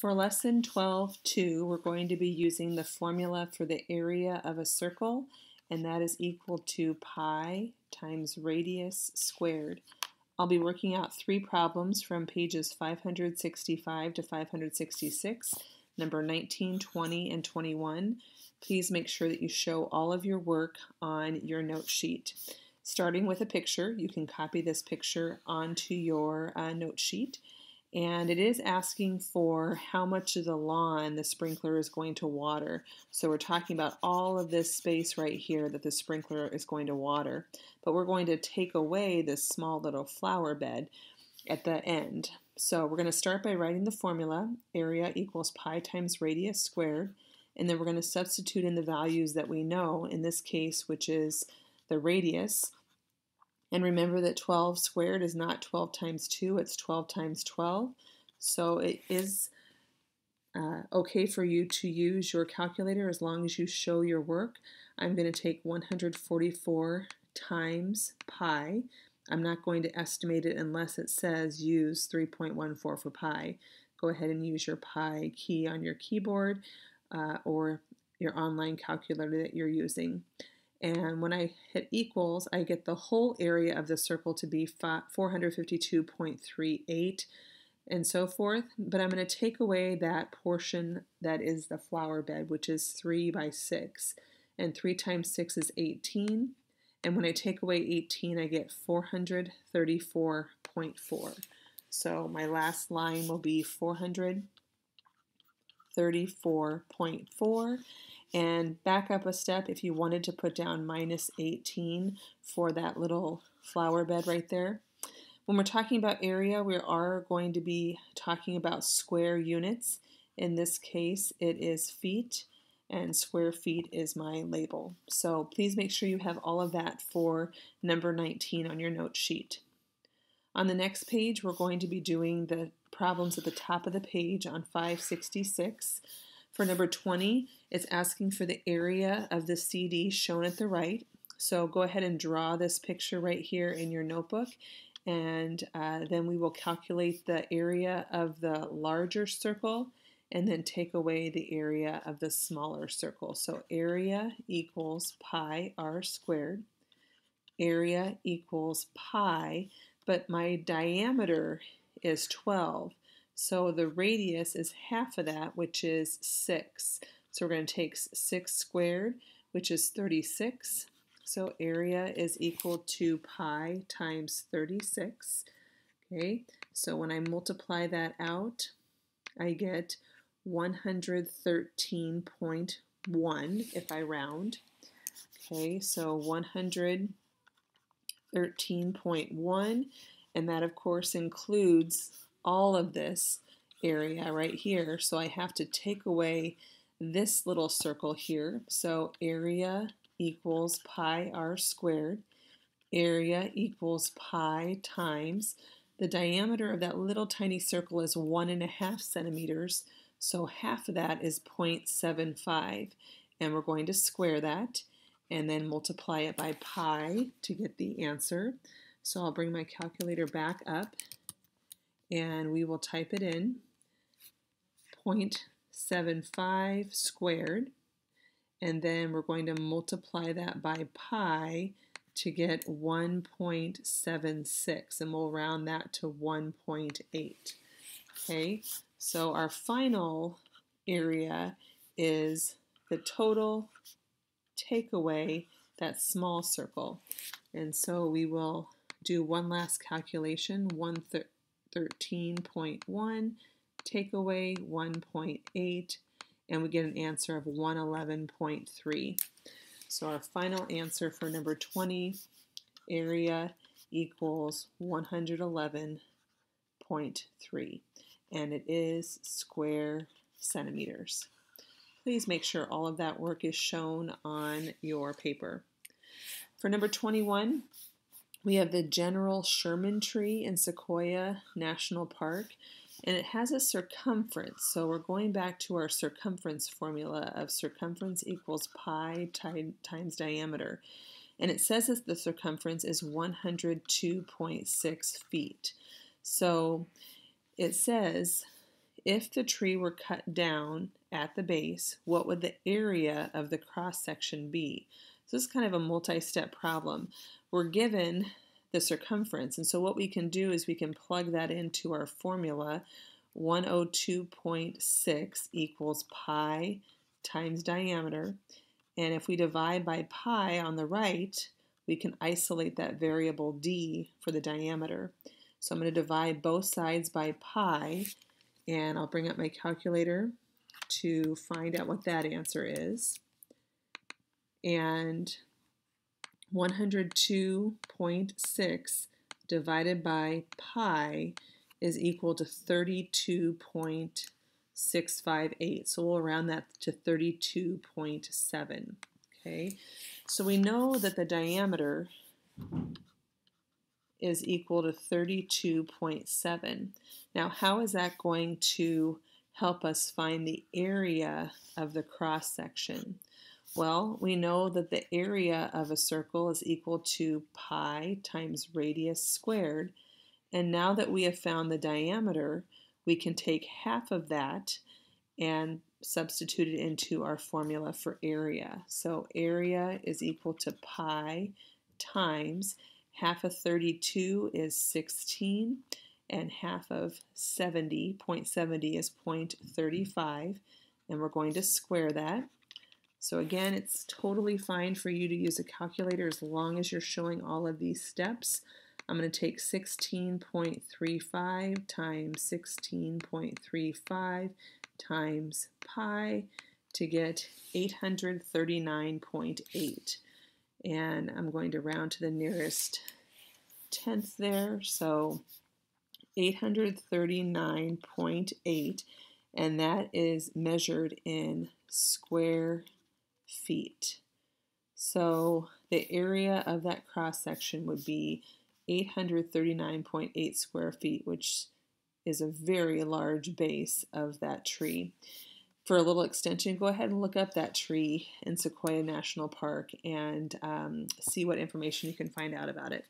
For lesson 12.2, we're going to be using the formula for the area of a circle, and that is equal to pi times radius squared. I'll be working out three problems from pages 565 to 566, number 19, 20, and 21. Please make sure that you show all of your work on your note sheet. Starting with a picture, you can copy this picture onto your note sheet. And it is asking for how much of the lawn the sprinkler is going to water. So we're talking about all of this space right here that the sprinkler is going to water. But we're going to take away this small little flower bed at the end. So we're going to start by writing the formula, area equals pi times radius squared. And then we're going to substitute in the values that we know, in this case, which is the radius. And remember that 12 squared is not 12 times 2, it's 12 times 12. So it is okay for you to use your calculator as long as you show your work. I'm going to take 144 times pi. I'm not going to estimate it unless it says use 3.14 for pi. Go ahead and use your pi key on your keyboard or your online calculator that you're using. And when I hit equals, I get the whole area of the circle to be 452.38 and so forth. But I'm going to take away that portion that is the flower bed, which is 3 by 6. And 3 times 6 is 18. And when I take away 18, I get 434.4. So my last line will be 434.4. And back up a step if you wanted to put down minus 18 for that little flower bed right there. When we're talking about area, we are going to be talking about square units. In this case, it is feet, and square feet is my label. So please make sure you have all of that for number 19 on your note sheet. On the next page, we're going to be doing the problems at the top of the page on 566. For number 20, it's asking for the area of the CD shown at the right. So go ahead and draw this picture right here in your notebook, and then we will calculate the area of the larger circle and then take away the area of the smaller circle. So area equals pi r squared. Area equals pi, but my diameter is 12. So the radius is half of that, which is 6. So we're going to take 6 squared, which is 36. So area is equal to pi times 36. Okay, so when I multiply that out, I get 113.1 if I round. Okay, so 113.1, and that of course includes all of this area right here. So I have to take away this little circle here. So area equals pi r squared. Area equals pi times the diameter of that little tiny circle is 1.5 centimeters. So half of that is 0.75. And we're going to square that and then multiply it by pi to get the answer. So I'll bring my calculator back up and we will type it in, 0.75 squared, and then we're going to multiply that by pi to get 1.76, and we'll round that to 1.8. Okay, so our final area is the total take away that small circle. And so we will do one last calculation, 113.1, take away 1.8, and we get an answer of 111.3. So our final answer for number 20, area equals 111.3, and it is square centimeters. Please make sure all of that work is shown on your paper. For number 21, we have the General Sherman tree in Sequoia National Park, and it has a circumference. So we're going back to our circumference formula of circumference equals pi times diameter. And it says that the circumference is 102.6 feet. So it says If the tree were cut down at the base, what would the area of the cross section be? So this is kind of a multi-step problem. We're given the circumference, and so what we can do is we can plug that into our formula. 102.6 equals pi times diameter, and if we divide by pi on the right, we can isolate that variable d for the diameter. So I'm going to divide both sides by pi, and I'll bring up my calculator to find out what that answer is. And 102.6 divided by pi is equal to 32.658. So we'll round that to 32.7. Okay, so we know that the diameter is equal to 32.7. Now, how is that going to help us find the area of the cross section? Well, we know that the area of a circle is equal to pi times radius squared. And now that we have found the diameter, we can take half of that and substitute it into our formula for area. So area is equal to pi times half of 32 is 16, and half of 70, 0.70 is 0.35, and we're going to square that. So again, it's totally fine for you to use a calculator as long as you're showing all of these steps. I'm going to take 16.35 times 16.35 times pi to get 839.8. And I'm going to round to the nearest tenth there, so 839.8, and that is measured in square feet. So the area of that cross section would be 839.8 square feet, which is a very large base of that tree. For a little extension, go ahead and look up that tree in Sequoia National Park and see what information you can find out about it.